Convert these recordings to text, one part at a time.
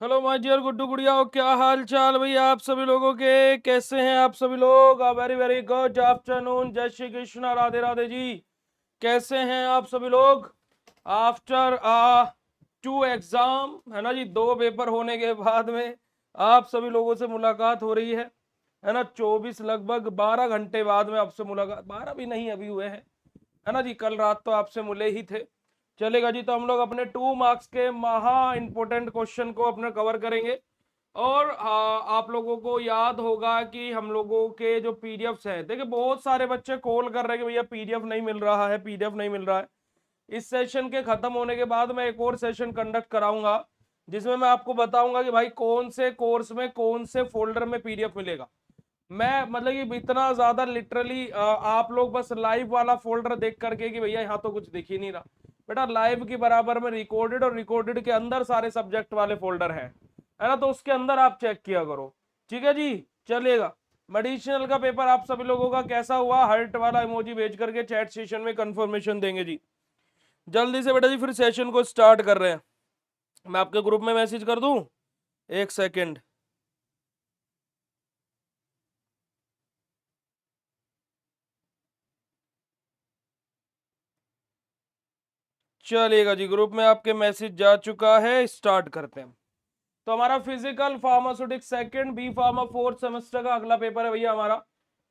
Hello my dear Guddu गुड़िया, क्या हाल चाल भैया आप सभी लोगों के? कैसे हैं आप सभी लोग? वेरी वेरी गुड आफ्टरनून, जय श्री कृष्णा, राधे राधे जी। कैसे हैं आप सभी लोग? आफ्टर टू एग्जाम है ना जी, दो पेपर होने के बाद में आप सभी लोगों से मुलाकात हो रही है ना। 24 लगभग 12 घंटे बाद में आपसे मुलाकात, 12 भी नहीं अभी हुए हैं, है ना जी। कल रात तो आपसे मुले ही थे। चलेगा जी, तो हम लोग अपने 2 मार्क्स के महा इंपॉर्टेंट क्वेश्चन को अपने कवर करेंगे। और आप लोगों को याद होगा कि हम लोगों के जो पीडीएफ्स है, देखिए बहुत सारे बच्चे कॉल कर रहे हैं कि भैया पीडीएफ नहीं मिल रहा है, पीडीएफ नहीं मिल रहा है। इस सेशन के खत्म होने के बाद मैं एक और सेशन कंडक्ट कराऊंगा, जिसमें मैं आपको बताऊंगा कि भाई कौन से कोर्स में कौन से फोल्डर में पीडीएफ मिलेगा। मैं मतलब कि इतना ज्यादा लिटरली आप लोग बस लाइव वाला फोल्डर देख करके कि भैया यहाँ तो कुछ दिख ही नहीं रहा, बेटा लाइव के बराबर में रिकॉर्डेड, और रिकॉर्डेड के अंदर सारे सब्जेक्ट वाले फोल्डर हैं, है ना। तो उसके अंदर आप चेक किया करो, ठीक है जी। चलिएगा, मेडिसिनल का पेपर आप सभी लोगों का कैसा हुआ? हार्ट वाला इमोजी भेज करके चैट सेशन में कंफर्मेशन देंगे जी। जल्दी से बेटा जी, फिर सेशन को स्टार्ट कर रहे हैं। मैं आपके ग्रुप में मैसेज कर दूं, एक सेकेंड। चलिएगा जी, ग्रुप में आपके मैसेज जा चुका है, स्टार्ट करते हैं। तो हमारा physical pharmaceutics second B pharma fourth semester का अगला पेपर है भैया हमारा,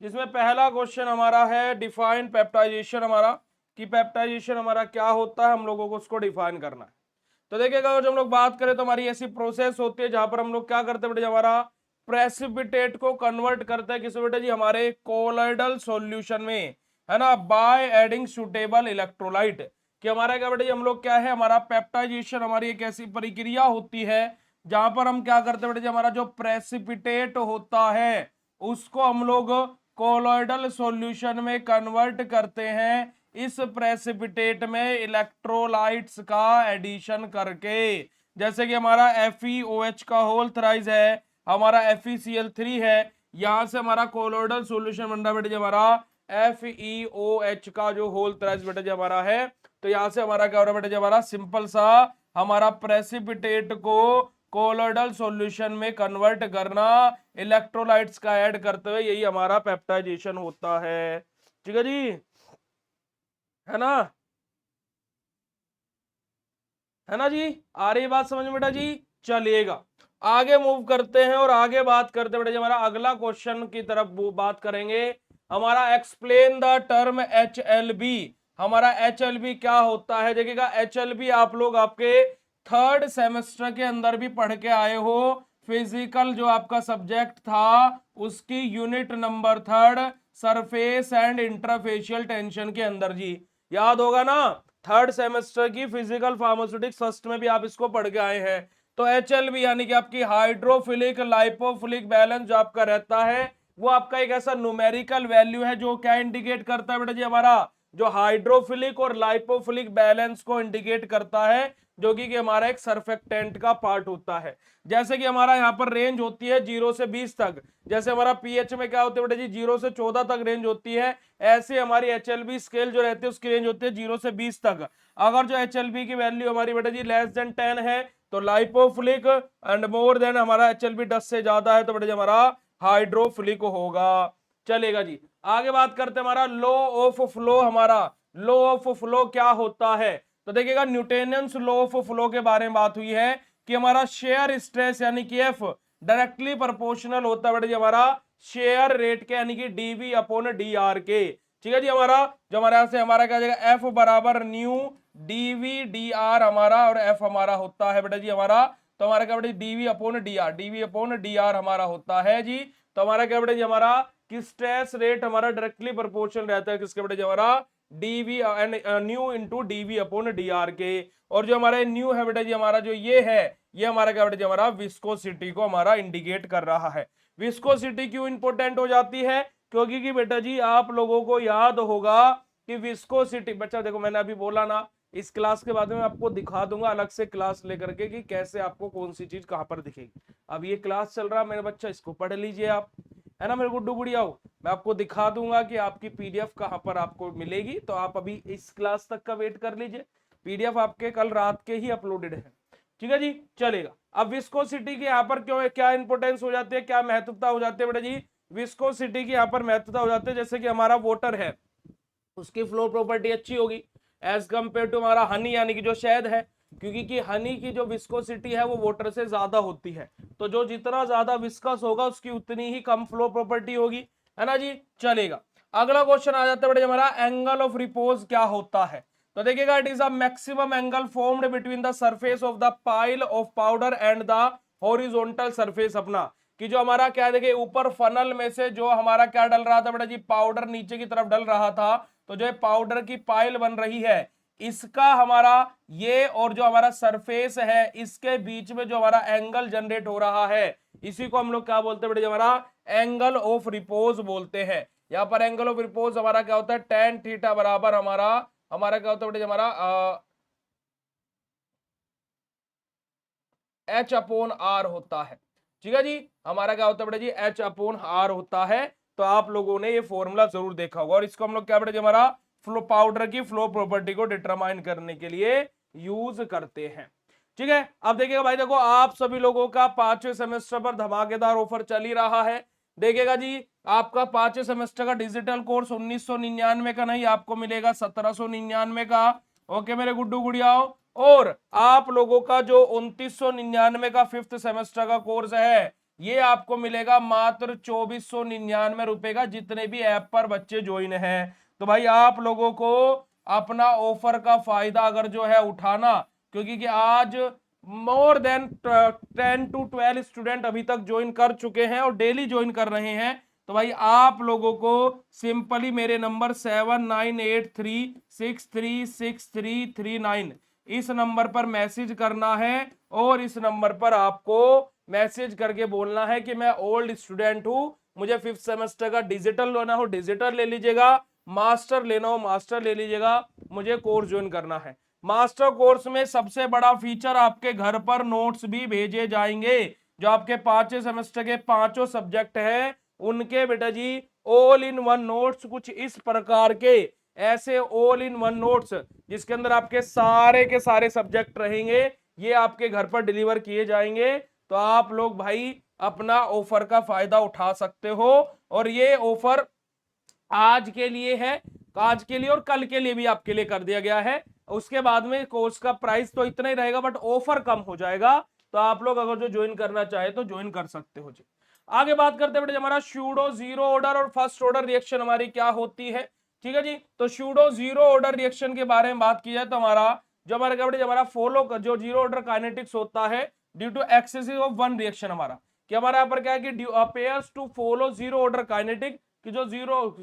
जिसमें पहला क्वेश्चन हमारा है डिफाइन पेप्टाइजेशन हमारा, कि पेप्टाइजेशन हमारा क्या होता है, हम लोगों को उसको डिफाइन करना है। तो देखिएगा, अगर जब हम लोग बात करें तो हमारी ऐसी प्रोसेस होती है जहां पर हम लोग क्या करते हैं बेटा, हमारा प्रेसिपिटेट को कन्वर्ट करते हैं किसी बेटा जी हमारे कोलोइडल सॉल्यूशन में, है ना, बाय एडिंग सुटेबल इलेक्ट्रोलाइट। कि हमारा क्या बेटा जी, हम लोग क्या है, हमारा पेप्टाइजेशन हमारी एक ऐसी प्रक्रिया होती है जहां पर हम क्या करते हैं बेटा जी, हमारा जो प्रेसिपिटेट होता है उसको हम लोग कोलोइडल सॉल्यूशन में कन्वर्ट करते हैं, इस प्रेसिपिटेट में इलेक्ट्रोलाइट्स का एडिशन करके। जैसे कि हमारा FeOH का होल थ्राइज है, हमारा FeCl3 है, यहां से हमारा कोलोइडल सॉल्यूशन बन रहा है बेटा जी हमारा FeOH का जो होल थ्राइज बेटा जी हमारा है। तो यहां से हमारा क्या हो रहा है बेटा जी, हमारा सिंपल सा हमारा प्रेसिपिटेट को कोलोइडल सॉल्यूशन में कन्वर्ट करना, इलेक्ट्रोलाइट्स का ऐड करते हुए, यही हमारा पेप्टाइजेशन होता है। ठीक है जी, है ना, है ना जी। आ रही बात समझ में बेटा जी? चलिएगा, आगे मूव करते हैं और आगे बात करते हैं बेटा जी, हमारा अगला क्वेश्चन की तरफ बात करेंगे। हमारा एक्सप्लेन द टर्म HLB। हमारा HLB क्या होता है? देखिएगा, HLB आप लोग आपके थर्ड सेमेस्टर के अंदर भी पढ़ के आए हो, फिजिकल जो आपका सब्जेक्ट था उसकी unit number third, surface and interfacial tension के अंदर जी, याद होगा ना। थर्ड सेमेस्टर की फिजिकल फार्मास्यूटिक्स फर्स्ट में भी आप इसको पढ़ के आए हैं। तो HLB यानी कि आपकी हाइड्रोफिलिक लाइपोफिलिक बैलेंस जो आपका रहता है, वो आपका एक ऐसा न्यूमेरिकल वैल्यू है जो क्या इंडिकेट करता है बेटा जी, हमारा जो हाइड्रोफिलिक और लाइपोफिलिक बैलेंस को इंडिकेट करता है, जो कि हमारा एक सर्फेक्टेंट का पार्ट होता है। जैसे कि हमारा यहाँ पर रेंज होती है 0 से 20 तक, जैसे हमारा पीएच में क्या होती है बेटा जी, 0 से 14 तक रेंज होती है, ऐसे हमारी HLB स्केल जो रहती है उसकी रेंज होती है 0 से 20 तक। अगर जो HLB की वैल्यू हमारी बेटा जी लेस देन 10 है तो लाइपोफिलिक, एंड मोर देन हमारा HLB 10 से ज्यादा है तो बेटा जी हमारा हाइड्रोफिलिक होगा। चलेगा जी, आगे बात करते हैं हमारा लो ऑफ फ्लो। हमारा लो ऑफ फ्लो क्या होता है? तो देखिएगा, न्यूटेनियंस लो ऑफ फ्लो के बारे में बात हुई है कि हमारा शेयर स्ट्रेस यानी कि F डायरेक्टली प्रोपोर्शनल होता है बेटा जी हमारा शेयर रेट के, यानी कि dV अपॉन dr के। ठीक है जी, हमारा जो हमारे यहां से हमारा क्या जाएगा, F बराबर न्यू dV dr हमारा, और F हमारा होता है बेटा जी हमारा, तो हमारा क्या बेटा dV upon dr, dV upon dr हमारा होता है जी। तो हमारा क्या बेटा जी, हमारा कि स्ट्रेस रेट हमारा डायरेक्टली प्रोपोर्शनल रहता है किसके बेटा जी, हमारा dV new into dV upon dr के। और जो हमारा न्यू है बेटा जी, हमारा जो ये है, ये हमारा क्या बेटा जी, हमारा विस्कोसिटी को हमारा इंडिकेट कर रहा है। विस्कोसिटी क्यों इंपॉर्टेंट हो जाती है? क्योंकि कि बेटा जी आप लोगों को याद होगा कि विस्कोसिटी, बच्चा देखो मैंने अभी बोला ना, इस क्लास के बाद में आपको दिखा दूंगा अलग से क्लास लेकर के कि कैसे आपको कौन सी चीज कहां पर दिखेगी। अब ये क्लास चल रहा है मेरे बच्चा, इसको पढ़ लीजिए आप, है ना मेरे गुड्डू गुड़िया। मैं आपको दिखा दूंगा कि आपकी पीडीएफ कहां पर आपको मिलेगी, तो आप अभी इस क्लास तक का वेट कर लीजिए। पीडीएफ आपके कल रात के ही अपलोडेड है, ठीक है जी, चलेगा। अब विस्कोसिटी की यहाँ पर क्यों क्या इंपोर्टेंस हो जाती है, क्या महत्वता हो जाती है बेटा जी, विस्कोसिटी की यहाँ पर महत्वता हो जाती है। जैसे कि हमारा वाटर है, उसकी फ्लो प्रॉपर्टी अच्छी होगी एज कंपेयर टू हमारा हनी यानी कि जो शहद है, क्योंकि कि हनी की जो विस्कोसिटी है वो वाटर से ज्यादा होती है। तो जो जितना ज्यादा विस्कस होगा उसकी उतनी ही कम फ्लो प्रॉपर्टी होगी, है ना जी, चलेगा। अगला क्वेश्चन आ जाता है बेटा हमारा, एंगल ऑफ रिपोज क्या होता है। तो देखिएगा, it is a maximum angle formed between the surface of the pile of powder and the horizontal surface अपना, कि जो हमारा क्या देखिए ऊपर फनल में से जो हमारा क्या डल रहा था बेटा जी, पाउडर नीचे की तरफ डल रहा था, तो जो पाउडर की पाइल बन रही है इसका हमारा ये और जो हमारा सरफेस है इसके बीच में जो हमारा एंगल जनरेट हो रहा है, इसी को हम लोग क्या बोलते हैं बेटा, हमारा एंगल ऑफ रिपोज बोलते हैं। यहां पर एंगल ऑफ रिपोज हमारा क्या होता है, tan थीटा बराबर हमारा हमारा क्या होता है बेटा हमारा H अपॉन R होता है। ठीक है जी, हमारा क्या होता है बेटा जी, H अपॉन R होता है। तो आप लोगों ने ये फॉर्मूला जरूर देखा होगा, और इसको हम लोग क्या बेटा जी हमारा फ्लो पाउडर की फ्लो प्रॉपर्टी को डिटरमाइन करने के लिए यूज करते हैं। ठीक है, अब देखिएगा भाई, देखो आप सभी लोगों का 5वें सेमेस्टर पर धमाकेदार ऑफर चल ही रहा है। देखिएगा जी, आपका 5वें सेमेस्टर का डिजिटल कोर्स 1999 का नहीं, आपको मिलेगा 1799 का। ओके मेरे गुड्डू गुड़ियाओ, और आप लोगों का जो 2999 का 5th सेमेस्टर का कोर्स है ये आपको मिलेगा मात्र 2499 रुपए का, जितने भी ऐप पर बच्चे ज्वाइन हैं। तो भाई आप लोगों को अपना ऑफर का फायदा अगर जो है उठाना, क्योंकि कि आज मोर देन 10 to 12 स्टूडेंट अभी तक ज्वाइन कर चुके हैं और डेली ज्वाइन कर रहे हैं। तो भाई आप लोगों को सिंपली मेरे नंबर 7983636339 इस नंबर पर मैसेज करना है, और इस नंबर पर आपको मैसेज करके बोलना है कि मैं ओल्ड स्टूडेंट हूं, मुझे 5th सेमेस्टर का डिजिटल लेना हो डिजिटल ले लीजिएगा, मास्टर लेना हो मास्टर ले लीजिएगा, मुझे कोर्स ज्वाइन करना है। मास्टर कोर्स में सबसे बड़ा फीचर, आपके घर पर नोट्स भी भेजे जाएंगे। जो आपके 5वें सेमेस्टर के 5 सब्जेक्ट है उनके बेटा जी ऑल इन वन नोट्स कुछ इस प्रकार के, ऐसे ऑल इन वन नोट्स जिसके अंदर आपके सारे के सारे सब्जेक्ट रहेंगे, ये आपके घर पर डिलीवर किए जाएंगे। तो आप लोग भाई अपना ऑफर का फायदा उठा सकते हो, और ये ऑफर आज के लिए है, आज के लिए और कल के लिए भी आपके लिए कर दिया गया है। उसके बाद में कोर्स का प्राइस तो इतना ही रहेगा, बट ऑफर कम हो जाएगा। तो आप लोग अगर जो ज्वाइन करना चाहे तो ज्वाइन कर सकते हो जी। आगे बात करते हैं बेटे हमारा सूडो जीरो ऑर्डर और फर्स्ट ऑर्डर रिएक्शन हमारी क्या होती है। ठीक है जी, तो सूडो जीरो ऑर्डर रिएक्शन के बारे में बात की जाए तो हमारा जो हमारा क्या बेटे हमारा फॉलो जो जीरो ऑर्डर काइनेटिक्स होता है due to excessive of one reaction, हमारा कि हमारा यहाँ पर क्या है कि appears to follow zero order kinetic, कि जो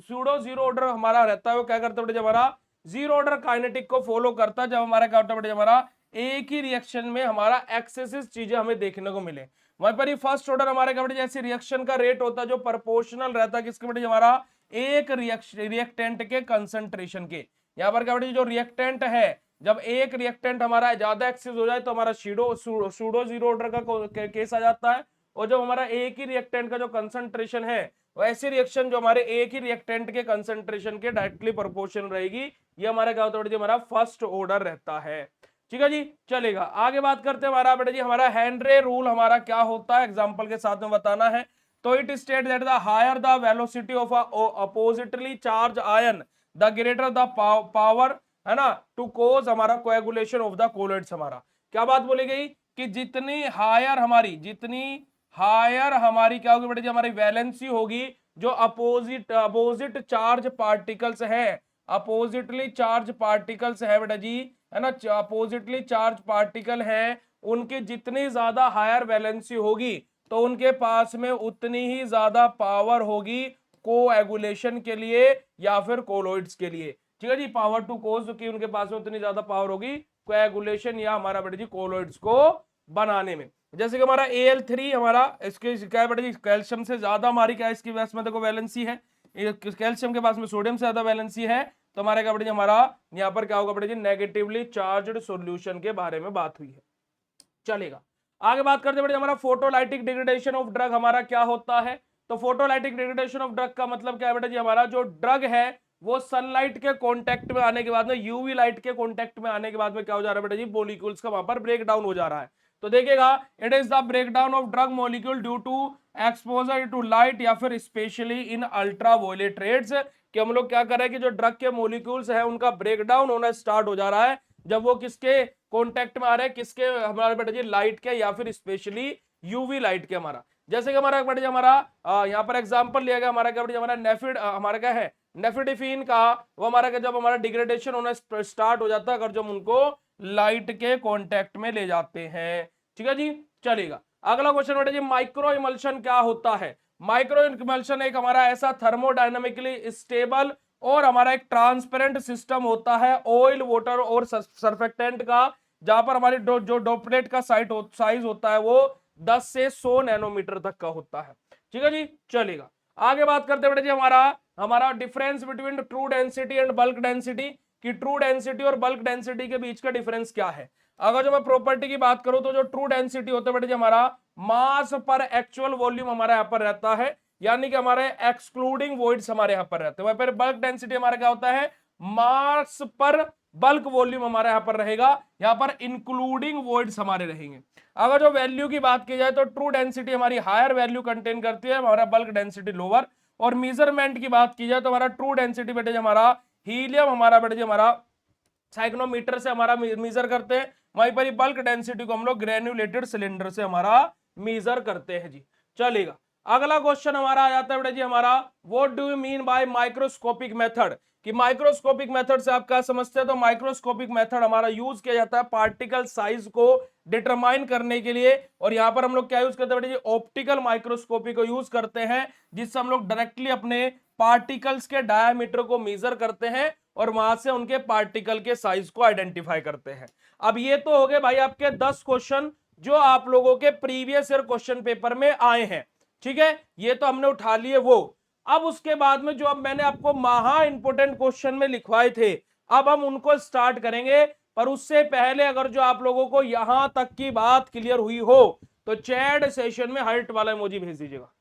सूडो जीरो ऑर्डर हमारा रहता है वो क्या करता है बेटे हमारा जीरो ऑर्डर काइनेटिक को फॉलो करता है। जब हमारा क्या होता है बेटे हमारा एक ही रिएक्शन में हमारा एक्सेसिव चीजें हमें देखने को मिले, वहीं पर ही फर्स्ट ऑर्डर हमारे क्या बेटे जैसे रिएक्शन का रेट होता है जो प्रोपोर्शनल रहता है किसके बेटे हमारा एक रिएक्टेंट के कंसंट्रेशन के। यहाँ पर क्या बेटे जो रिएक्टेंट है, जब एक रिएक्टेंट हमारा ज्यादा एक्सेस हो जाए तो हमारा सूडो जीरो ऑर्डर का केस आ जाता है, और जब हमारा एक ही रिएक्टेंट का जो कंसंट्रेशन है वैसी रिएक्शन जो हमारे एक ही रिएक्टेंट के कंसंट्रेशन के डायरेक्टली प्रोपोर्शनल रहेगी, ये हमारा क्या होता है हमारा फर्स्ट ऑर्डर रहता है। ठीक है जी, चलेगा। आगे बात करते हैं हमारा बेटा जी हमारा हेनरी रूल हमारा क्या होता है, एग्जांपल के साथ में बताना है। तो it state that the higher the velocity of oppositely charge ion the greater the power, है ना, टू कोज हमारा कोएगुलेशन ऑफ द कोलोइड्स। हमारा क्या बात बोली गई कि जितनी हायर हमारी क्या होगी बेटा जी हमारी वैलेंसी होगी, जो अपोजिट चार्ज पार्टिकल्स है, अपोजिटली चार्ज पार्टिकल्स है बेटा जी, है ना, अपोजिटली चार्ज पार्टिकल है, उनकी जितनी ज्यादा हायर वैलेंसी होगी तो उनके पास में उतनी ही ज्यादा पावर होगी कोएगुलेशन के लिए या फिर कोलोइड्स के लिए। ठीक है जी, पावर टू कोज की उनके पास में उतनी ज्यादा पावर होगी कोएगुलेशन या हमारा बेटा जी कोलोइड्स को बनाने में। जैसे कि हमारा Al3 हमारा इसके क्या है बेटा जी कैल्शियम से ज्यादा हमारी क्या इसकी में देखो वैलेंसी है, कैल्शियम के पास में सोडियम से ज्यादा वैलेंसी है, तो हमारे क्या बेटा जी हमारा यहाँ पर क्या होगा बेटा जी नेगेटिवली चार्ज्ड सॉल्यूशन के बारे में बात हुई है। चलेगा, आगे बात करते हैं बेटा हमारा फोटोलाइटिक डिग्रेडेशन ऑफ ड्रग हमारा क्या होता है। तो फोटोलाइटिक डिग्रेडेशन ऑफ ड्रग का मतलब क्या है बेटा जी, हमारा जो ड्रग है वो सनलाइट के कांटेक्ट में आने के बाद में, यूवी लाइट के कांटेक्ट में आने के बाद में क्या हो जा रहा है बेटा जी, मॉलिक्यूल्स का वहां पर ब्रेक डाउन हो जा रहा है। तो देखिएगा, it is the breakdown of drug molecule due to exposure to light या फिर specially in ultraviolet rays, कि हम लोग क्या कर रहे हैं कि जो ड्रग के मॉलिक्यूल्स है उनका ब्रेकडाउन होना स्टार्ट हो जा रहा है जब वो किसके कॉन्टेक्ट में आ रहे हैं, किसके, हमारे बेटा जी लाइट के या फिर स्पेशली यूवी लाइट के। हमारा जैसे कि हमारा बेटा जी हमारा यहाँ पर एग्जांपल लिया गया, हमारा क्या बेटा जी हमारा नेफिड, हमारा क्या है नेफिडिफिन का, वो हमारा क्या जब हमारा डिग्रेडेशन होना स्टार्ट हो जाता है अगर जब उनको लाइट के कांटेक्ट में ले जाते हैं। ठीक है जी, चलेगा। अगला क्वेश्चन बेटा जी, माइक्रो इमल्शन क्या होता है? माइक्रो इमल्शन एक हमारा ऐसा थर्मोडायनामिकली स्टेबल और हमारा एक ट्रांसपेरेंट सिस्टम होता है ऑयल, वाटर और सर्फेक्टेंट का, जहां पर हमारी जो डॉपलेट का साइज होता है वो 10 से 100 नैनोमीटर तक का होता है। ठीक है जी, चलेगा। आगे बात करते हैं बेटा जी हमारा difference between true density and bulk density, कि ट्रू डेंसिटी और बल्क डेंसिटी के बीच का डिफरेंस क्या है। अगर जो मैं प्रॉपर्टी की बात करूं तो जो ट्रू डेंसिटी होता है बेटा जी हमारा मास पर एक्चुअल वॉल्यूम हमारा यहाँ पर रहता है, यानी कि हमारे एक्सक्लूडिंग वॉइड्स हमारे यहाँ पर रहते हैं। वहीं पर बल्क डेंसिटी हमारा क्या होता है, मास पर बल्क वॉल्यूम हमारा यहाँ पर रहेगा, यहाँ पर इंक्लूडिंग वॉइड्स हमारे रहेंगे। अगर जो वैल्यू की बात की जाए तो ट्रू डेंसिटी हमारी हायर वैल्यू कंटेन करती है, हमारा बल्क डेंसिटी लोअर। और मेजरमेंट की बात की जाए तो हमारा ट्रू डेंसिटी बेटे हमारा हीलियम हमारा बेटे हमारा साइक्लोमीटर से हमारा मेजर करते हैं, वहीं पर बल्क डेंसिटी को हम लोग ग्रेन्युलेटेड सिलेंडर से हमारा मेजर करते हैं जी। चलेगा। अगला क्वेश्चन हमारा आ जाता है बेटा जी हमारा, what do you mean by microscopic method, कि माइक्रोस्कोपिक मेथड से आप क्या समझते हैं? तो माइक्रोस्कोपिक मेथड हमारा यूज किया जाता है पार्टिकल साइज को डिटरमाइन करने के लिए, और यहां पर हम लोग क्या यूज करते हैं बेटा जी, ऑप्टिकल माइक्रोस्कोपी को यूज करते हैं, जिससे हम लोग डायरेक्टली अपने पार्टिकल्स के डायमीटर को मेजर करते हैं और वहां से उनके पार्टिकल के साइज को आइडेंटिफाई करते हैं। अब ये तो हो गए भाई आपके 10 क्वेश्चन जो आप लोगों के प्रीवियस ईयर क्वेश्चन पेपर में आए हैं। ठीक है, ये तो हमने उठा लिए वो। अब उसके बाद में जो अब मैंने आपको महा इंपोर्टेंट क्वेश्चन में लिखवाए थे, अब हम उनको स्टार्ट करेंगे। पर उससे पहले अगर जो आप लोगों को यहां तक की बात क्लियर हुई हो तो चैट सेशन में हार्ट वाला इमोजी भेज दीजिएगा।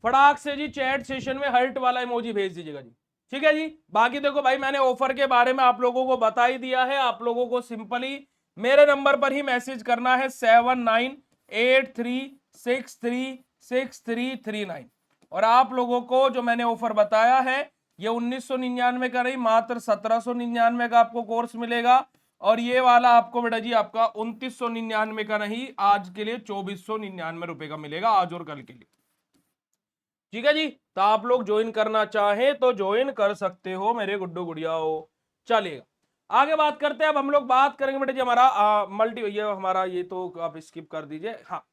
फटाक से जी चैट सेशन में हार्ट वाला इमोजी भेज दीजिएगा जी। ठीक है जी। बाकी देखो भाई मैंने ऑफर के बारे में आप लोगों को बता ही दिया है, आप लोगों को सिंपली मेरे नंबर पर ही मैसेज करना है 7983636339, और आप लोगों को जो मैंने ऑफर बताया है ये 1999 का नहीं, मात्र 1799 का आपको कोर्स मिलेगा, और ये वाला आपको बेटा जी आपका 2999 का नहीं, आज के लिए 2499 रुपए का मिलेगा, आज और कल के लिए। ठीक है जी, तो आप लोग ज्वाइन करना चाहें तो ज्वाइन कर सकते हो मेरे गुड्डू गुड़ियाओ। चलिएगा, आगे बात करते हैं। अब हम लोग बात करेंगे बेटा जी हमारा मल्टी, ये हमारा ये तो आप स्किप कर दीजिए। हाँ,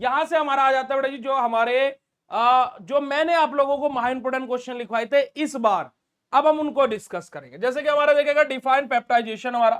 यहां से हमारा आ जाता है बेटा जी जो हमारे जो मैंने आप लोगों को महा इंपोर्टेंट क्वेश्चन लिखवाए थे इस बार, अब हम उनको डिस्कस करेंगे। जैसे कि हमारा देखेगा डिफाइन पेप्टाइजेशन, हमारा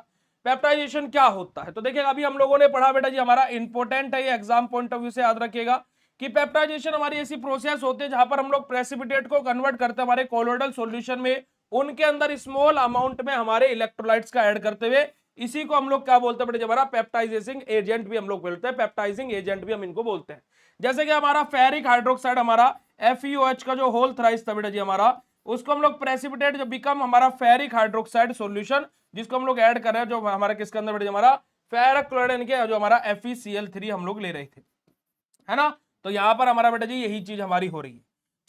पेप्टाइजेशन क्या होता है। तो देखिएगा अभी हम लोगों ने पढ़ा बेटा जी, हमारा इंपोर्टेंट है ये, एग्जाम पॉइंट ऑफ व्यू से याद रखिएगा कि पेप्टाइजेशन हमारी ऐसी प्रोसेस होती है जहां पर हम लोग प्रेसिपिटेट को कन्वर्ट करते हैं हमारे कोलोइडल सॉल्यूशन में, उनके अंदर स्मॉल अमाउंट में हमारे इलेक्ट्रोलाइट्स का ऐड करते हुए, इसी को हम लोग क्या बोलते हैं बेटा, हमारा पेप्टाइजिंग एजेंट भी हम लोग बोलते हैं, पेप्टाइजिंग एजेंट भी हम इनको बोलते हैं। जैसे कि हमारा फेरिक हाइड्रोक्साइड हमारा FeOH का जो होल थ्राइस था बेटा जी हमारा, उसको हम लोग प्रेसिपिटेट जब बिकम हमारा फेरिक हाइड्रोक्साइड सॉल्यूशन, जिसको हम लोग ऐड कर रहे हैं जो हमारा किसके अंदर बेटा हमारा फेरक क्लोराइड के जो हमारा FeCl3 हम लोग ले रहे थे, है ना। तो यहां पर हमारा बेटा जी यही चीज हमारी हो रही है।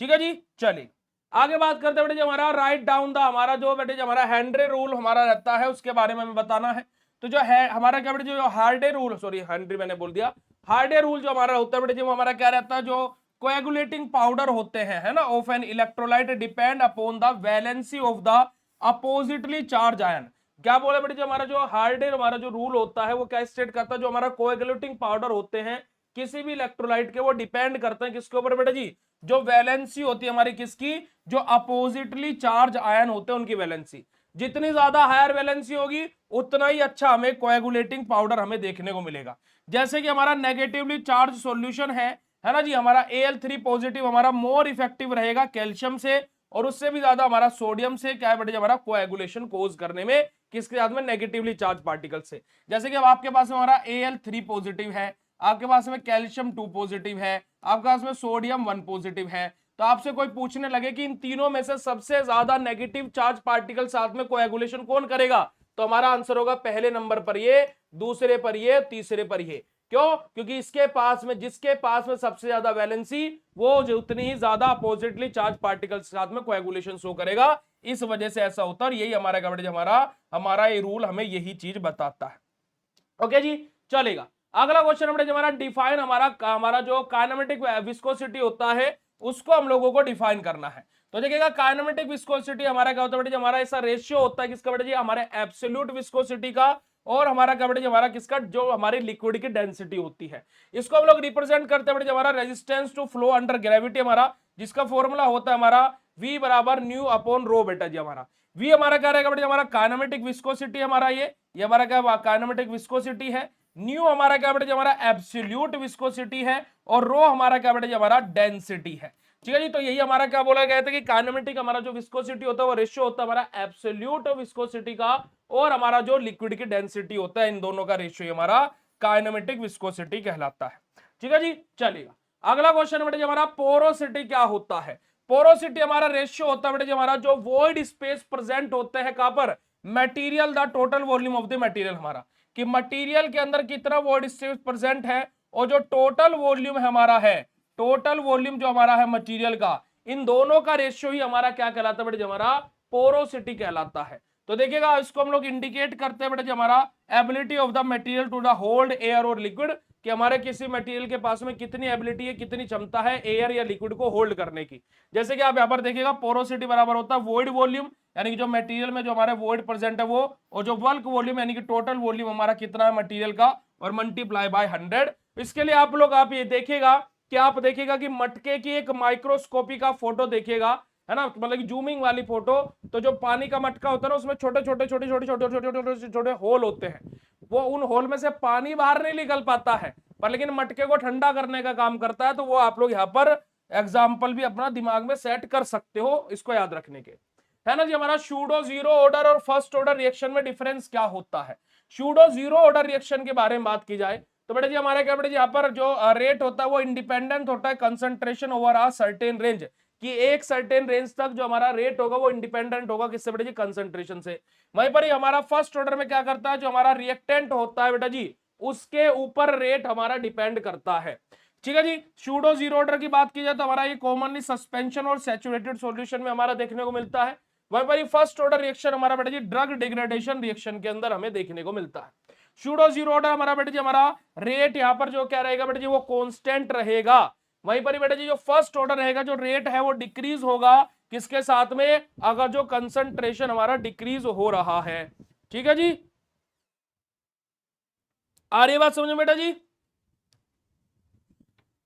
ठीक है जी, चलिए आगे बात करते हैं बेटा जी हमारा राइट डाउन द, हमारा जो बेटा जी हमारा हेनरी रूल हमारा रहता है उसके बारे में हमें बताना है। तो जो है हमारा क्या बेटा जी, जो हार्डे रूल, सॉरी हेनरी मैंने बोल दिया, हार्डे रूल जो हमारा होता है बेटा जी वो हमारा क्या रहता है, जो कोएगुलेटिंग पाउडर होते हैं, है ना, of an electrolyte depend upon the valency of the oppositely charge ion. क्या बोले बेटा जी, हमारा जो हार्डे हमारा जो रूल होता है वो क्या स्टेट करता है, जो हमारा कोएगुलेटिंग पाउडर होते हैं किसी भी इलेक्ट्रोलाइट के, वो डिपेंड करते हैं किसके ऊपर बेटा जी, जो वैलेंसी होती है हमारी किसकी, जो अपोजिटली चार्ज आयन होते हैं उनकी वैलेंसी। जितनी ज्यादा हायर वैलेंसी होगी उतना ही अच्छा हमें कोएगुलेटिंग पाउडर हमें देखने को मिलेगा। जैसे कि हमारा नेगेटिवली चार्ज सॉल्यूशन है ना जी, हमारा Al3 पॉजिटिव हमारा मोर इफेक्टिव रहेगा कैल्शियम से, और उससे भी ज्यादा हमारा सोडियम से क्या है बेटा जी, हमारा कोएगुलेशन कोज करने में, किसके साथ में, नेगेटिवली चार्ज पार्टिकल से। जैसे कि अब आपके पास हमारा Al3 पॉजिटिव है, आपके पास में कैल्शियम 2 पॉजिटिव है, आपके पास में सोडियम 1 पॉजिटिव है। तो आपसे कोई पूछने लगे कि इन तीनों में से सबसे ज्यादा नेगेटिव चार्ज पार्टिकल साथ में कोएगुलेशन कौन करेगा, तो हमारा आंसर होगा पहले नंबर पर ये, दूसरे पर ये, तीसरे पर ये। क्यों? क्योंकि इसके पास में, जिसके पास में सबसे ज्यादा वैलेंसी, वो जो उतनी ही ज्यादा अपोजिटली चार्ज पार्टिकल के साथ में कोएगुलेशन शो करेगा। इस वजह से ऐसा होता है, और यही हमारा कवरेज, हमारा ये रूल हमें यही चीज बताता है। ओके जी, चलेगा। अगला क्वेश्चन हमारा डिफाइन, हमारा जो काइनेमेटिक विस्कोसिटी होता है उसको हम लोगों को डिफाइन करना है। तो देखिएगा काइनेमेटिक विस्कोसिटी हमारा क्या होता है, हमारा ऐसा रेशियो होता है किसका बेटा जी, हमारे एब्सोल्यूट विस्कोसिटी का, और हमारा क्या बेटा जी, हमारा किसका, जो हमारी लिक्विड की डेंसिटी होती है। इसको हम लोग रिप्रेजेंट करते हैं बेटा जी, हमारा resistance to flow under gravity, हमारा जिसका फॉर्मूला होता है हमारा V बराबर न्यू अपॉन रो बेटा जी। हमारा V हमारा क्या रहेगा बेटा जी, हमारा काइनेमेटिक विस्कोसिटी, हमारा ये हमारा क्या काइनेमेटिक विस्कोसिटी है। न्यू हमारा क्या बेटा जी, हमारा एब्सोल्यूट विस्कोसिटी है, और रो हमारा क्या बेटा जी, हमारा डेंसिटी है। ठीक है जी, तो यही हमारा क्या बोला गया था कि काइनेमेटिक हमारा जो विस्कोसिटी होता है वो रेशियो होता है हमारा एब्सोल्यूट विस्कोसिटी का, और हमारा जो लिक्विड की डेंसिटी होता है, इन दोनों का रेशियो हमारा काइनेमेटिक विस्कोसिटी कहलाता है। ठीक है जी, चलेगा। अगला क्वेश्चन बेटा जी, हमारा पोरोसिटी क्या होता है। पोरोसिटी हमारा रेशियो होता है बेटा जी, हमारा जो वॉइड स्पेस प्रेजेंट होते हैं कहां पर, material the total volume of the material, हमारा कि मटेरियल के अंदर कितना वॉइड स्पेस प्रेजेंट है, और जो टोटल वॉल्यूम हमारा है, टोटल वॉल्यूम जो हमारा है मटेरियल का, इन दोनों का रेशियो ही हमारा क्या कहलाता है बेटा जी, हमारा पोरोसिटी कहलाता है। तो देखिएगा इसको हम लोग इंडिकेट करते हैं बेटा जी, हमारा ability of the material to the hold air और लिक्विड, कि हमारे किसी मटेरियल के पास में कितनी एबिलिटी है, कितनी क्षमता है एयर या लिक्विड को होल्ड करने की। जैसे कि आप यहां पर देखिएगा पोरोसिटी बराबर होता है वॉइड वॉल्यूम, यानी कि जो मटेरियल में जो हमारे वॉइड प्रेजेंट है वो, और जो बल्क वॉल्यूम यानी कि टोटल वॉल्यूम हमारा कितना है मटेरियल का, और मल्टीप्लाई बाय 100। इसके लिए आप ये देखिएगा कि आप देखिएगा कि मटके की एक माइक्रोस्कोपी का फोटो देखिएगा, है ना, मतलब जूमिंग वाली फोटो, तो जो पानी का मटका होता है ना, उसमें छोटे छोटे छोटे छोटे छोटे छोटे छोटे छोटे होल होते हैं। वो उन होल में से पानी बाहर नहीं निकल पाता है, पर लेकिन मटके को ठंडा करने का काम करता है। तो वो आप लोग यहाँ पर एग्जाम्पल भी अपना दिमाग में सेट कर सकते हो, इसको याद रखने के, है ना जी। हमारा सूडो जीरो ऑर्डर और फर्स्ट ऑर्डर रिएक्शन में डिफरेंस क्या होता है। सूडो जीरो ऑर्डर रिएक्शन के बारे में बात की जाए तो बेटा जी हमारे क्या बेटा जी, यहाँ पर जो रेट होता है वो इंडिपेंडेंट होता है कंसंट्रेशन ओवर आ सर्टेन रेंज, कि एक सर्टेन रेंज तक जो हमारा रेट होगा वो इंडिपेंडेंट होगा किससे बेटा जी, कंसंट्रेशन से। वहीं पर ही हमारा फर्स्ट ऑर्डर में क्या करता है, जो हमारा रिएक्टेंट होता है बेटा जी, उसके ऊपर रेट हमारा डिपेंड करता है। ठीक है जी। सूडो जीरो ऑर्डर की बात की जाए तो हमारा ये कॉमनली सस्पेंशन और सैचुरेटेड सॉल्यूशन में हमारा देखने को मिलता है। वहीं पर फर्स्ट ऑर्डर रिएक्शन हमारा बेटा जी ड्रग डिग्रेडेशन रिएक्शन के अंदर हमें देखने को मिलता है। सूडो जीरो ऑर्डर हमारा बेटा जी, हमारा रेट यहाँ पर जो क्या रहेगा बेटा जी, वो कांस्टेंट रहेगा। वहीं पर बेटा जी जो फर्स्ट ऑर्डर रहेगा, जो रेट है वो डिक्रीज होगा किसके साथ में, अगर जो कंसंट्रेशन हमारा डिक्रीज हो रहा है। ठीक है जी, आ रही बात समझ में बेटा जी,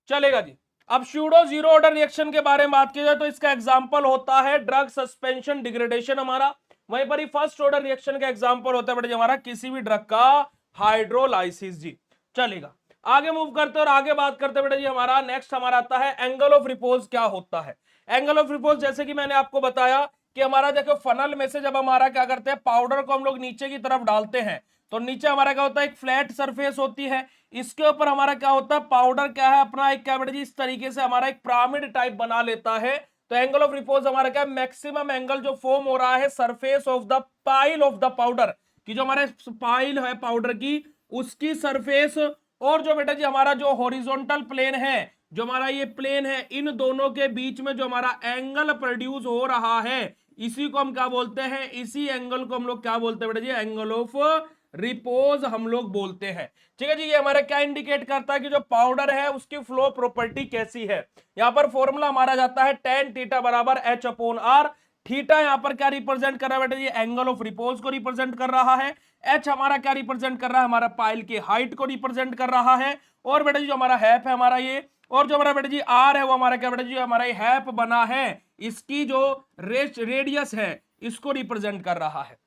चलेगा जी। अब सूडो जीरो ऑर्डर रिएक्शन के बारे में बात की जाए तो इसका एग्जांपल होता है ड्रग सस्पेंशन डिग्रेडेशन हमारा। वहीं पर ही फर्स्ट ऑर्डर रिएक्शन का एग्जांपल होता है बेटा जी हमारा किसी भी ड्रग का हाइड्रोलाइसिस जी। चलेगा, आगे मूव करते हैं और आगे बात करते हैं बेटा जी, हमारा नेक्स्ट हमारा आता है एंगल ऑफ रिपोज क्या होता है। एंगल ऑफ रिपोज जैसे कि मैंने आपको बताया कि हमारा देखो फनल में से जब हमारा क्या करते हैं, पाउडर को हम लोग नीचे की तरफ डालते हैं, तो नीचे हमारा क्या होता है, एक फ्लैट सरफेस होती है, इसके ऊपर हमारा क्या होता है, पाउडर क्या है अपना एक क्या बेटा जी, इस तरीके से हमारा एक पिरामिड टाइप बना लेता है। तो एंगल ऑफ रिपोज हमारा क्या है, मैक्सिमम एंगल जो फॉर्म हो रहा है surface of the pile of the powder, की जो हमारे पाइल है पाउडर की उसकी सरफेस, और जो बेटा जी हमारा जो हॉरिजॉन्टल प्लेन है, जो हमारा ये प्लेन है, इन दोनों के बीच में जो हमारा एंगल प्रोड्यूस हो रहा है, इसी को हम क्या बोलते हैं, इसी एंगल को हम लोग क्या बोलते हैं बेटा जी, एंगल ऑफ रिपोज हम लोग बोलते हैं। ठीक है जी, ये हमारा क्या इंडिकेट करता है कि जो पाउडर है उसकी फ्लो प्रॉपर्टी कैसी है। यहां पर फॉर्मूला हमारा जाता है tan थीटा बराबर h अपॉन आर। थीटा यहां पर क्या रिप्रेजेंट कर रहा है बेटा जी, एंगल ऑफ रिपोज को रिप्रेजेंट कर रहा है। h हमारा क्या रिप्रेजेंट कर रहा है, हमारा पाइल की हाइट को रिप्रेजेंट कर रहा है। और बेटा जी जो हमारा हैप है हमारा ये, और जो हमारा बेटा जी आर है वो हमारा क्या बेटा जी, हमारा ये हैप बना है, इसकी जो रेडियस है इसको रिप्रेजेंट कर रहा है।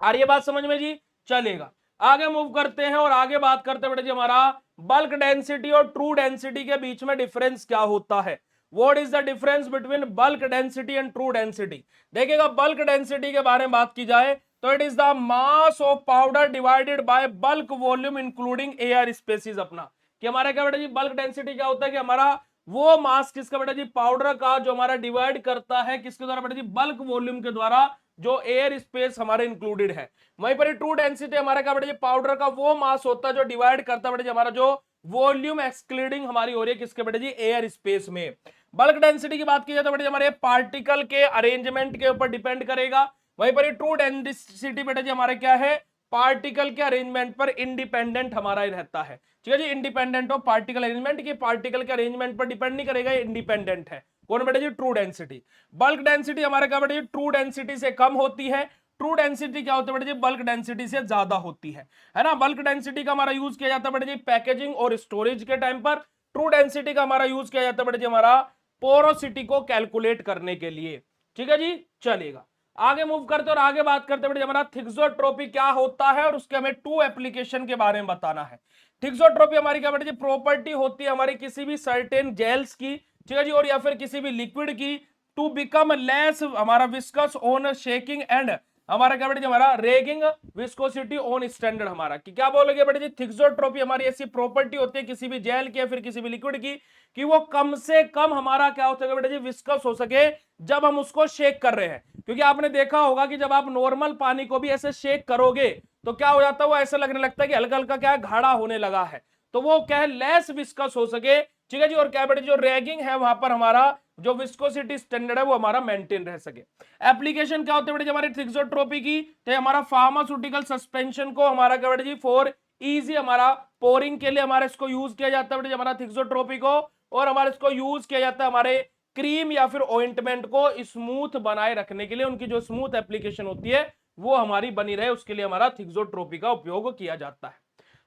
आ रही है बात समझ में जी, चलेगा। आगे मूव करते हैं और आगे बात करते हैं बेटा जी, हमारा बल्क डेंसिटी और ट्रू डेंसिटी के बीच में डिफरेंस क्या होता है। What is the difference between bulk density and true density. देखिएगा बल्क डेंसिटी के बारे में बात की जाए तो it is the mass of powder divided by bulk volume including air spaces अपना, कि हमारा क्या बेटा जी बल्क डेंसिटी क्या होता है कि हमारा वो मास किसका बेटा जी पाउडर का जो हमारा डिवाइड करता है किसके द्वारा बेटा जी बल्क वॉल्यूम के द्वारा जो एयर स्पेस हमारे इंक्लूडेड है। वहीं पर ट्रू डेंसिटी हमारा क्या बेटा जी पाउडर का वो मास होता है जो डिवाइड करता है बेटा जी हमारा जो वॉल्यूम एक्सक्लूडिंग हमारी हो रही है किसके बेटा जी एयर स्पेस में। बल्क डेंसिटी की बात की जाए तो बेटा जी हमारे पार्टिकल के अरेंजमेंट के ऊपर डिपेंड करेगा। वहीं पर ट्रू डेंसिटी बेटा जी हमारे क्या है पार्टिकल के अरेंजमेंट पर इंडिपेंडेंट हमारा रहता है। ठीक है जी इंडिपेंडेंट ऑफ पार्टिकल अरेंजमेंट की पार्टिकल के अरेंजमेंट पर डिपेंड नहीं करेगा इंडिपेंडेंट है। कौन बेटा जी ट्रू डेंसिटी। बल्क डेंसिटी हमारे क्या बेटा जी ट्रू डेंसिटी से कम होती है। ट्रू डेंसिटी क्या होती है बेटा जी बल्क डेंसिटी से ज्यादा होती है ना। बल्क डेंसिटी का हमारा यूज किया जाता है बेटा जी पैकेजिंग और स्टोरेज के टाइम पर। ट्रू डेंसिटी का हमारा यूज किया जाता है बेटा जी हमारा पोरोसिटी को कैलकुलेट करने के लिए। ठीक है जी चलेगा आगे मूव करते और आगे बात करते बेटा हमारा थिक्सोट्रोपी क्या होता है और उसके हमें 2 एप्लीकेशन के बारे में बताना है। थिक्सोट्रोपी हमारी क्या बेटा जी प्रॉपर्टी होती है हमारी किसी भी सर्टेन जेल्स की। ठीक है जी और या फिर किसी भी लिक्विड की टू बिकम लेस हमारा विस्कस ऑन शेकिंग एंड हमारा क्या बेटा जी हमारा रेगिंग विस्कोसिटी ऑन स्टैंडर्ड हमारा कि क्या बोलोगे बेटा जी थिक्सोट्रोपी हमारी ऐसी प्रॉपर्टी होती है किसी भी जेल की या फिर किसी भी लिक्विड की कि वो कम से कम हमारा क्या हो सके बेटा जी विस्कस हो सके जब हम उसको शेक कर रहे हैं। क्योंकि आपने देखा होगा कि जब आप नॉर्मल पानी को भी ऐसे शेक करोगे तो क्या हो जाता है वो ऐसा लगने लगता है कि हल्का हल्का क्या है गाढ़ा होने लगा है। तो वो क्या है लेस विस्कस हो सके। ठीक है जी और क्या बेटा जो रैगिंग है वहां पर हमारा जो विस्कोसिटी स्टैंडर्ड है वो हमारा मेंटेन रह सके। एप्लीकेशन क्या होते हैं बेटा हमारी थिक्सोट्रोपी की तो हमारा फार्मास्यूटिकल सस्पेंशन को हमारा क्या बेटा जी फॉर इजी हमारा पोरिंग के लिए हमारा इसको यूज किया जाता है बेटा हमारा थिक्सोट्रोपी को। और हमारे इसको यूज किया जाता है हमारे क्रीम या फिर ऑइंटमेंट को स्मूथ बनाए रखने के लिए उनकी जो स्मूथ एप्लीकेशन होती है वो हमारी बनी रहे उसके लिए हमारा थिक्सोट्रोपी का उपयोग किया जाता है।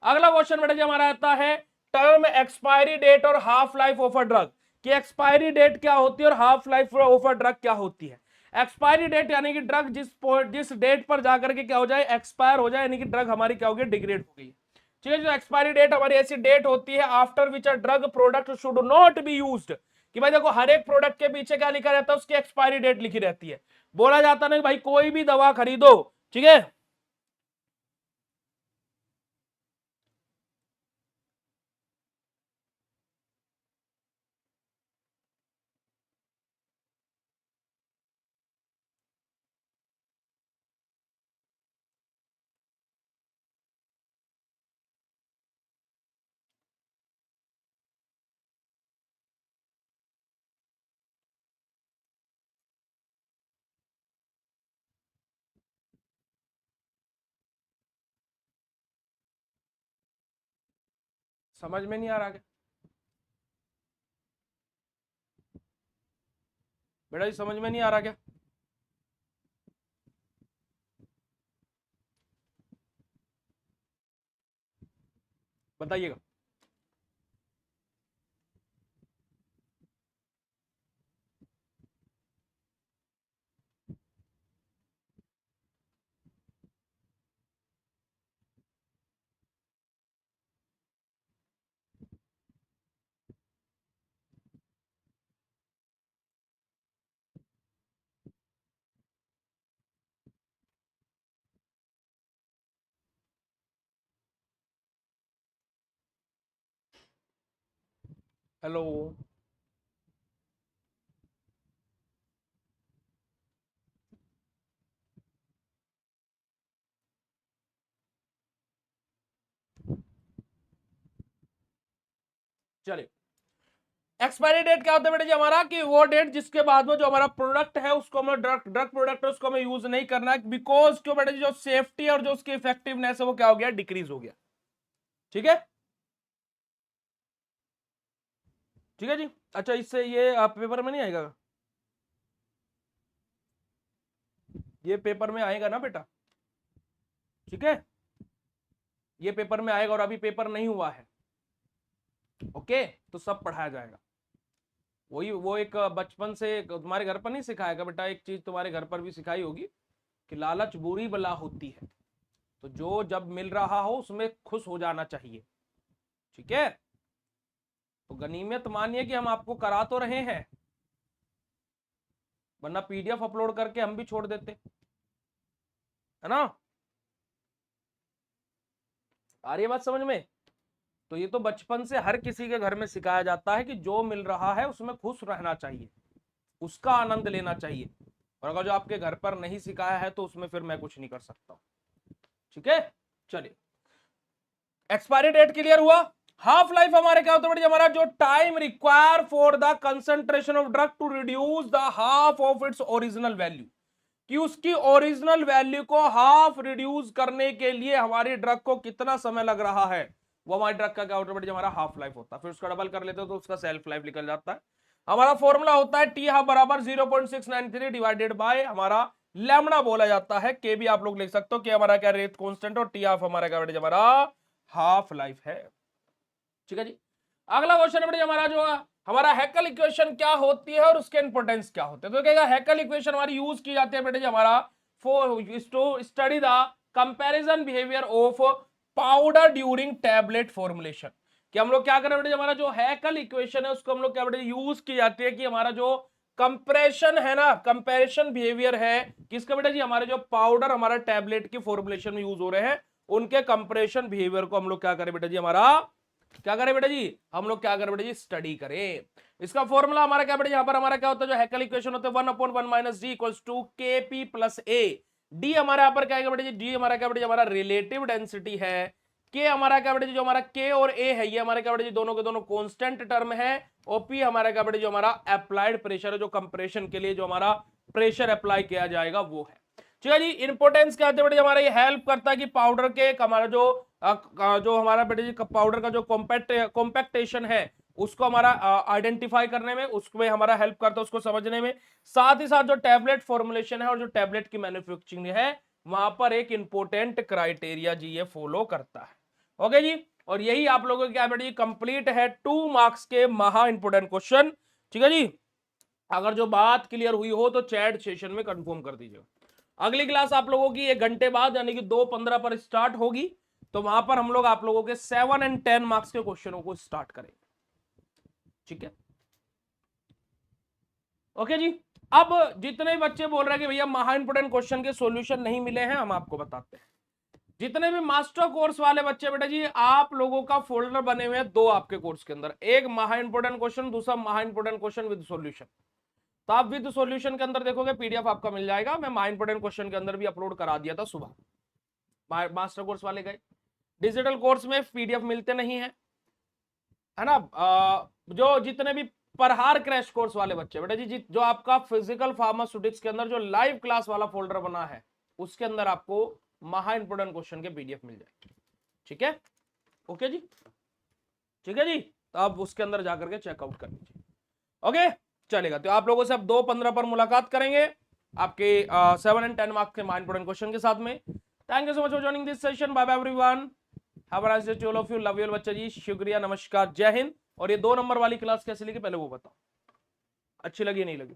अगला क्वेश्चन बेटा जी हमारा आता है टर्म एक्सपायरी डेट और half life of a drug कि एक्सपायरी डेट क्या होती है और half life of a drug क्या होती है। एक्सपायरी डेट यानी कि ड्रग जिस डेट पर जाकर के क्या हो जाए एक्सपायर हो जाए यानी कि ड्रग हमारी क्या हो गई डिग्रेड हो गई। ठीक है जो एक्सपायरी डेट हमारी ऐसी डेट होती है after which a drug product should not be used कि भाई देखो हर एक प्रोडक्ट के पीछे क्या लिखा रहता है उसकी एक्सपायरी डेट लिखी रहती है। बोला जाता ना भाई कोई भी दवा खरीदो ठीक है समझ में नहीं आ रहा क्या बेटा जी समझ में नहीं आ रहा क्या। बताइएगा। हेलो चलिए एक्सपायरी डेट क्या होता है बेटा जी हमारा कि वो डेट जिसके बाद में जो हमारा प्रोडक्ट है उसको हमें ड्रग ड्रग प्रोडक्ट है उसको हमें यूज नहीं करना है बिकॉज क्यों बेटा जी जो सेफ्टी और जो उसकी इफेक्टिवनेस है वो क्या हो गया डिक्रीज हो गया। ठीक है ठीक है जी। अच्छा इससे ये आप पेपर में नहीं आएगा ये पेपर में आएगा ना बेटा। ठीक है ये पेपर में आएगा और अभी पेपर नहीं हुआ है। ओके तो सब पढ़ाया जाएगा। वही वो एक बचपन से तुम्हारे घर पर नहीं सिखाएगा बेटा एक चीज तुम्हारे घर पर भी सिखाई होगी कि लालच बुरी बला होती है तो जो जब मिल रहा हो उसमें खुश हो जाना चाहिए। ठीक है तो गनीमत मानिए कि हम आपको करा तो रहे हैं वरना पीडीएफ अपलोड करके हम भी छोड़ देते है ना। आ रही है बात समझ में तो ये तो बचपन से हर किसी के घर में सिखाया जाता है कि जो मिल रहा है उसमें खुश रहना चाहिए, उसका आनंद लेना चाहिए। और अगर जो आपके घर पर नहीं सिखाया है तो उसमें फिर मैं कुछ नहीं कर सकता। ठीक है, चलिए एक्सपायरी डेट क्लियर हुआ। हाफ लाइफ हमारे क्या होता है, हमारा जो time require for the concentration of drug to reduce the half of its original value, कि उसकी ओरिजिनल वैल्यू को हाफ रिड्यूस करने के लिए हमारी ड्रग को कितना समय लग रहा है, वो हमारी ड्रग का क्या होता है, हमारा हाफ लाइफ होता है। फिर उसका डबल कर लेते हो तो उसका सेल्फ लाइफ निकल जाता है। हमारा फॉर्मूला होता है टी हाफ बराबर 0.693 डिवाइडेड बाय हमारा लैम्बडा बोला जाता है, के भी आप लोग लिख सकते हो कि हमारा क्या रेट कांस्टेंट और टी हाफ हमारा क्या हमारा हाफ लाइफ है। ठीक है जी, अगला क्वेश्चन है हमारा जो हमारा हैकल इक्वेशन क्या होती है और उसके इंपोर्टेंस क्या होते हैं। तो कहेगा हैकल इक्वेशन हमारी यूज की जाती है बेटे जी हमारा for to study the comparison behaviour of powder during tablet formulation. कि हम लोग क्या करें बेटे, हमारा जो हैकल इक्वेशन है उसको हम लोग क्या बेटे यूज की जाती है कि हमारा जो कंप्रेशन है ना, कंपैरिजन बिहेवियर है किसका बेटा जी, हमारे जो पाउडर हमारा टैबलेट की फॉर्मुलेशन में यूज हो रहे हैं उनके कंप्रेशन बिहेवियर को हम लोग क्या करें बेटा जी, हमारा क्या करें बेटा जी, हम लोग क्या करें बेटा जी, स्टडी करें। इसका फॉर्मूला हमारा क्या बेटा, यहां पर हमारा क्या होता है, जो हैकल इक्वेशन होता है 1/1 माइनस डी इक्वल्स टू के पी प्लस ए। डी हमारा यहां पर क्या है बेटा जी, डी हमारा क्या बेटा जी, हमारा रिलेटिव डेंसिटी है। के हमारा क्या बेटा जी, जो हमारा के और ए है ये हमारे क्या बेटा जी दोनों के दोनों कांस्टेंट टर्म है। और पी हमारा क्या बेटा जो हमारा अप्लाइड प्रेशर है, जो कंप्रेशन के लिए जो हमारा प्रेशर अप्लाई किया जाएगा वो है। ठीक है जी, इंपोर्टेंस क्या होता है बेटा, हमारा ये हेल्प करता है कि पाउडर के हमारा जो हमारा बेटा जी पाउडर का जो कॉम्पैक्टेशन है उसको हमारा आइडेंटिफाई करने में, उसमें हमारा हेल्प करता है उसको समझने में। साथ ही साथ जो टैबलेट फॉर्मुलेशन है और जो टैबलेट की मैन्युफैक्चरिंग है वहां पर एक इंपॉर्टेंट क्राइटेरिया जी ये फॉलो करता है। ओके जी, और यही आप लोगों की क्या बेटा जी कंप्लीट है 2 मार्क्स के महा इंपोर्टेंट क्वेश्चन। ठीक है जी, अगर जो बात क्लियर हुई हो तो चैट सेशन में कंफर्म कर दीजिएगा। अगली क्लास आप लोगों की 1 घंटे बाद यानी कि 2:15 पर स्टार्ट होगी, तो वहां पर हम लोग आप लोगों के 7 और 10 मार्क्स के क्वेश्चनों को स्टार्ट करेंगे। ठीक है, ओके जी। अब जितने बच्चे बोल रहे हैं कि भैया महा इंपोर्टेंट क्वेश्चन के सॉल्यूशन नहीं मिले हैं, हम आपको बताते हैं। जितने भी मास्टर कोर्स वाले बच्चे बेटा जी, आप लोगों का फोल्डर बने हुए हैं दो आपके कोर्स के अंदर, एक महा इंपोर्टेंट क्वेश्चन, दूसरा महा इंपोर्टेंट क्वेश्चन विद सॉल्यूशन। तो आप विद सॉल्यूशन के अंदर देखोगे पीडीएफ आपका मिल जाएगा, मैं महा इंपोर्टेंट क्वेश्चन के अंदर भी अपलोड करा दिया था सुबह। मास्टर कोर्स वाले गए, डिजिटल कोर्स में पीडीएफ मिलते नहीं है, है ना। जो जितने भी परहार क्रैश कोर्स वाले बच्चे बेटा जी, जो आपका फिजिकल फार्मास्यूटिक्स के अंदर जो लाइव क्लास वाला फोल्डर बना है उसके अंदर आपको महा इंपोर्टेंट क्वेश्चन के पीडीएफ मिल जाएगी। ठीक है, ओके जी, ठीक है जी, तो आप उसके अंदर जाकर के चेकआउट कर लीजिए। ओके, चलेगा। तो आप लोगों से अब 2:15 पर मुलाकात करेंगे आपके 7 और 10 मार्क्स के महा इंपोर्टेंट क्वेश्चन के साथ में। Thank you so much for joining this session, bye bye everyone, have a nice day to all of you, love you बच्चा जी, शुक्रिया, नमस्कार, जय हिंद। और ये 2 नंबर वाली क्लास कैसी लगी पहले वो बताओ, अच्छी लगी नहीं लगी।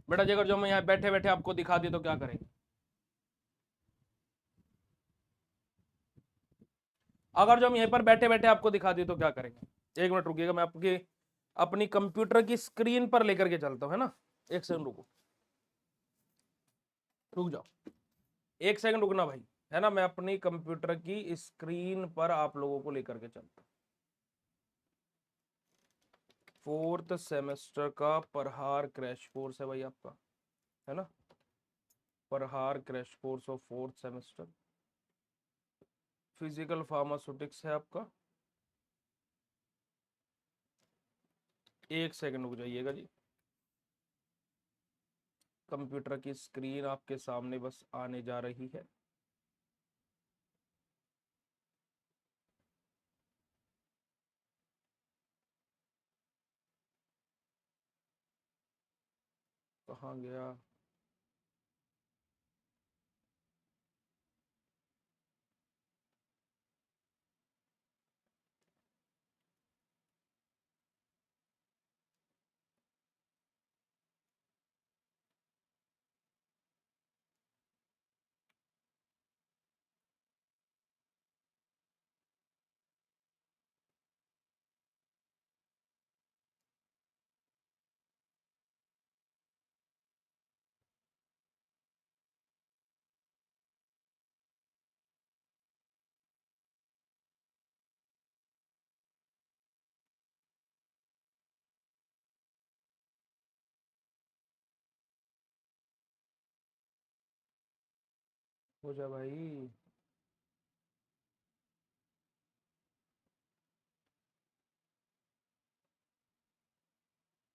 बेटा जी अगर जो मैं यहाँ बैठे बैठे आपको दिखा दी तो क्या करेंगे, अगर जो हम यहीं पर बैठे बैठे आपको दिखा दी तो क्या करेंगे। 1 मिनट रुकिएगा, मैं आपकी अपनी कंप्यूटर की स्क्रीन पर लेकर के चलता हूँ, है ना। 1 सेकंड रुको, रुक जाओ, 1 सेकंड रुकना भाई, है ना। मैं अपनी कंप्यूटर की स्क्रीन पर आप लोगों को लेकर के चलता हूँ। 4th सेमेस्टर का परहार क्रैश कोर्स है भाई आपका, है ना। Parhar crash course of 4th semester, physical pharmaceutics है आपका। 1 सेकंड रुक जाइएगा जी, कंप्यूटर की स्क्रीन आपके सामने बस आने जा रही है। कहाँ गया, हो जा भाई।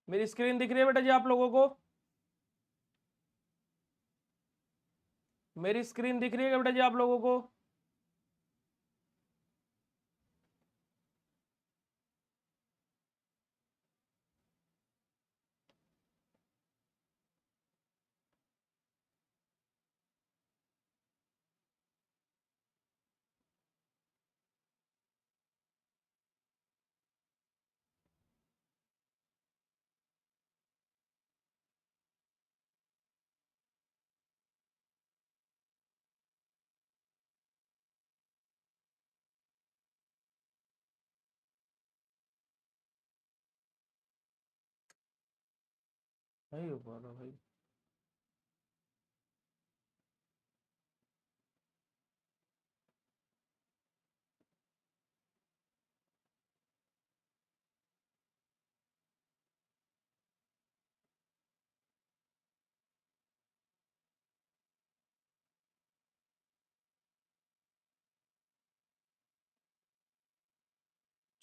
मेरी स्क्रीन दिख रही है बेटा जी आप लोगों को? मेरी स्क्रीन दिख रही है क्या बेटा जी आप लोगों को? नहीं हो पा रहा भाई।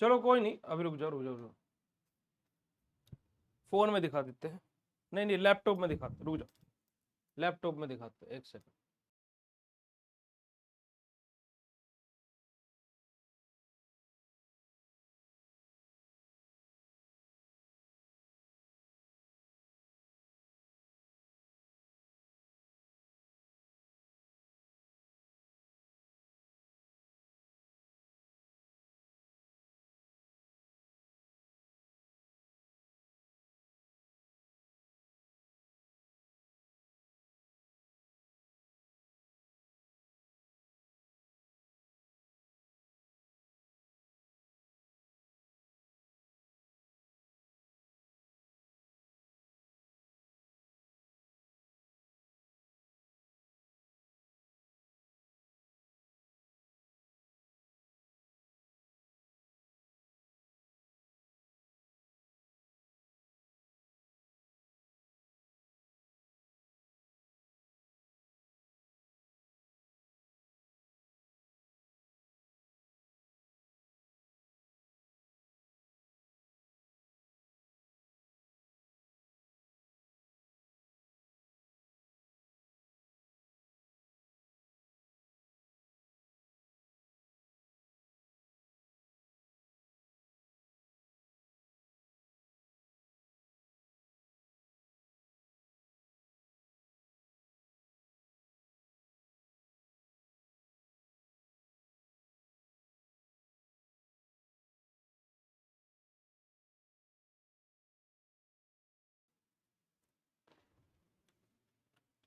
चलो कोई नहीं, अभी रुक जाओ रुक जाओ रुक जाओ। फोन में दिखा देते हैं। नहीं नहीं, लैपटॉप में दिखाते, रुक जाओ। लैपटॉप में दिखाते, एक सेकंड।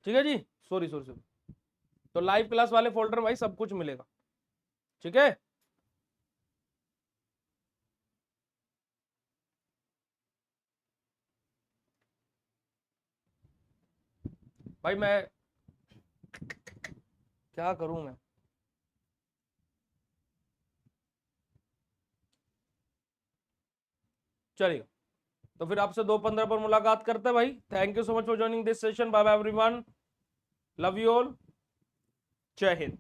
ठीक है जी, सॉरी सॉरी सॉरी। तो लाइव क्लास वाले फोल्डर भाई सब कुछ मिलेगा, ठीक है। भाई मैं क्या करूं मैं? चलिए, तो फिर आपसे 2:15 पर मुलाकात करते हैं भाई। Thank you so much for joining this session. Bye bye everyone, love you all, जय हिंद।